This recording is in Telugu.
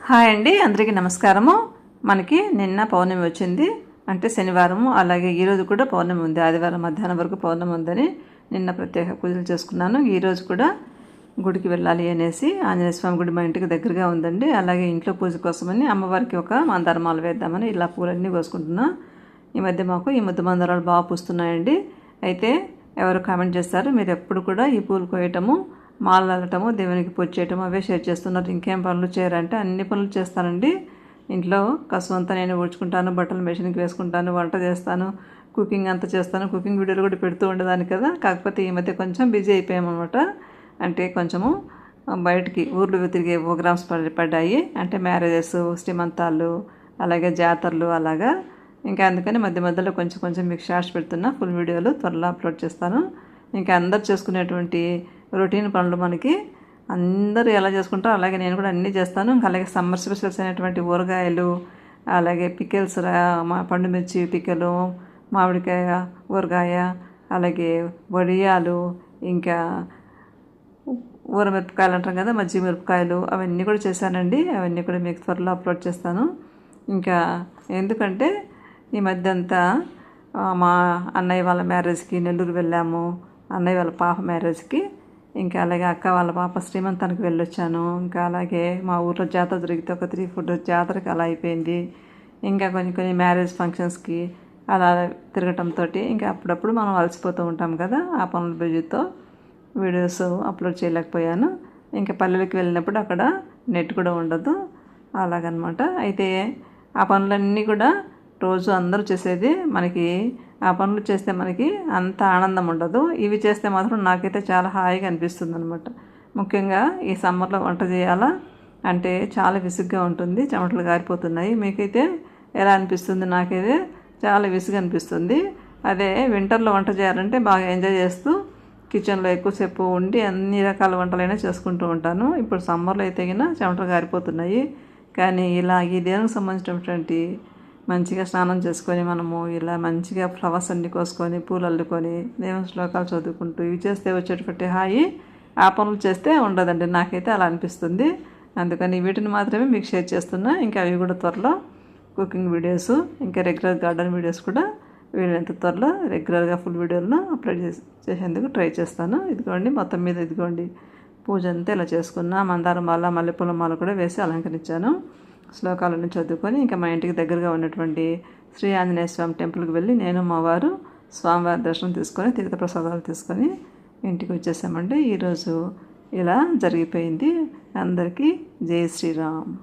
హాయ్ అండి, అందరికీ నమస్కారము. మనకి నిన్న పౌర్ణమి వచ్చింది, అంటే శనివారము. అలాగే ఈరోజు కూడా పౌర్ణమి ఉంది. ఆదివారం మధ్యాహ్నం వరకు పౌర్ణమి ఉందని నిన్న ప్రత్యేక పూజలు చేసుకున్నాను. ఈరోజు కూడా గుడికి వెళ్ళాలి అనేసి ఆంజనేయ స్వామి గుడి మా ఇంటికి దగ్గరగా ఉందండి. అలాగే ఇంట్లో పూజ కోసమని అమ్మవారికి ఒక మందారమాల వేద్దామని ఇలా పూలన్నీ కోసుకుంటున్నా. ఈ మధ్య మాకు ఈ ముద్ద మందారాలు బాగా పూస్తున్నాయండి. అయితే ఎవరు కామెంట్ చేస్తారు, మీరు ఎప్పుడు కూడా ఈ పూలు కోయటము, మాలలు అల్లటము, దేవునికి పూజ చేయటము అవే షేర్ చేస్తున్నారు, ఇంకేం పనులు చేయరంటే అన్ని పనులు చేస్తానండి. ఇంట్లో కసువు అంతా నేను ఊడ్చుకుంటాను, బట్టలు మెషిన్కి వేసుకుంటాను, వంట చేస్తాను, కుకింగ్ అంతా చేస్తాను. కుకింగ్ వీడియోలు కూడా పెడుతూ ఉండేదాన్ని కదా. కాకపోతే ఈ మధ్య కొంచెం బిజీ అయిపోయామన్నమాట. అంటే కొంచెము బయటికి ఊర్లు తిరిగే ప్రోగ్రామ్స్ పడ్డాయి. అంటే మ్యారేజెస్, శ్రీమంతాలు, అలాగే జాతరలు అలాగా. ఇంకా అందుకని మధ్య మధ్యలో కొంచెం కొంచెం మీకు షార్ట్స్ పెడుతున్నా. ఫుల్ వీడియోలు త్వరలో అప్లోడ్ చేస్తాను. ఇంకా అందరు చేసుకునేటువంటి రొటీన్ పనులు మనకి అందరూ ఎలా చేసుకుంటారో అలాగే నేను కూడా అన్నీ చేస్తాను. ఇంకా అలాగే సమ్మర్ స్పెషల్స్ అయినటువంటి ఊరగాయలు, అలాగే పికెల్స్, పండు మిర్చి పికెలు, మామిడికాయ ఊరగాయ, అలాగే వడియాలు, ఇంకా ఊరమిరపకాయలు అంటాం కదా, మజ్జిగ మిరపకాయలు, అవన్నీ కూడా చేశానండి. అవన్నీ కూడా మీకు త్వరలో అప్లోడ్ చేస్తాను. ఇంకా ఎందుకంటే ఈ మధ్య అంతా మా అన్నయ్య వాళ్ళ మ్యారేజ్కి నెల్లూరు వెళ్ళాము, అన్నయ్య వాళ్ళ పాప మ్యారేజ్కి. ఇంకా అలాగే అక్క వాళ్ళ పాప శ్రీమంతానికి వెళ్ళొచ్చాను. ఇంకా అలాగే మా ఊర్లో జాతర జరిగితే ఒక 3-4 రోజు జాతరకి అలా అయిపోయింది. ఇంకా కొన్ని మ్యారేజ్ ఫంక్షన్స్కి అలా తిరగటంతో ఇంకా అప్పుడప్పుడు మనం అలసిపోతూ ఉంటాం కదా. ఆ పనుల బిజీతో వీడియోస్ అప్లోడ్ చేయలేకపోయాను. ఇంకా పల్లెలకు వెళ్ళినప్పుడు అక్కడ నెట్ కూడా ఉండదు, అలాగనమాట. అయితే ఆ పనులన్నీ కూడా రోజు అందరూ చేసేది, మనకి ఆ పనులు చేస్తే మనకి అంత ఆనందం ఉండదు. ఇవి చేస్తే మాత్రం నాకైతే చాలా హాయిగా అనిపిస్తుంది అనమాట. ముఖ్యంగా ఈ సమ్మర్లో వంట చేయాలా అంటే చాలా విసుగ్గా ఉంటుంది, చెమటలు గారిపోతున్నాయి. మీకైతే ఎలా అనిపిస్తుంది? నాకైతే చాలా విసుగు అనిపిస్తుంది. అదే వింటర్లో వంట చేయాలంటే బాగా ఎంజాయ్ చేస్తూ కిచెన్లో ఎక్కువసేపు ఉండి అన్ని రకాల వంటలైనా చేసుకుంటూ ఉంటాను. ఇప్పుడు సమ్మర్లో అయితే చెమటలు గారిపోతున్నాయి. కానీ ఇలా ఈ దేవునికి సంబంధించినటువంటి మంచిగా స్నానం చేసుకొని మనము ఇలా మంచిగా ఫ్లవర్స్ అన్ని కోసుకొని పూలు అల్లుకొని దేవుని శ్లోకాలు చదువుకుంటూ ఇవి చేస్తే వచ్చేటటువంటి హాయి ఆ పనులు చేస్తే ఉండదండి. నాకైతే అలా అనిపిస్తుంది. అందుకని వీటిని మాత్రమే మీకు షేర్ చేస్తున్నా. ఇంకా అవి కూడా త్వరలో కుకింగ్ వీడియోస్, ఇంకా రెగ్యులర్ గార్డెన్ వీడియోస్ కూడా వీలైనంత త్వరలో రెగ్యులర్గా ఫుల్ వీడియోలను అప్లోడ్ చేసేందుకు ట్రై చేస్తాను. ఇదిగోండి మొత్తం మీద ఇదిగోండి పూజ అంతా ఇలా చేసుకున్నా. మందారం మాల, మల్లెపూల మాల కూడా వేసి అలంకరించాను. శ్లోకాలను చదువుకొని ఇంకా మా ఇంటికి దగ్గరగా ఉన్నటువంటి శ్రీ ఆంజనేయ స్వామి టెంపుల్కి వెళ్ళి నేను మా వారు స్వామివారి దర్శనం తీసుకొని తీర్థప్రసాదాలు తీసుకొని ఇంటికి వచ్చేసామండి. ఈరోజు ఇలా జరిగిపోయింది. అందరికీ జై శ్రీరామ్.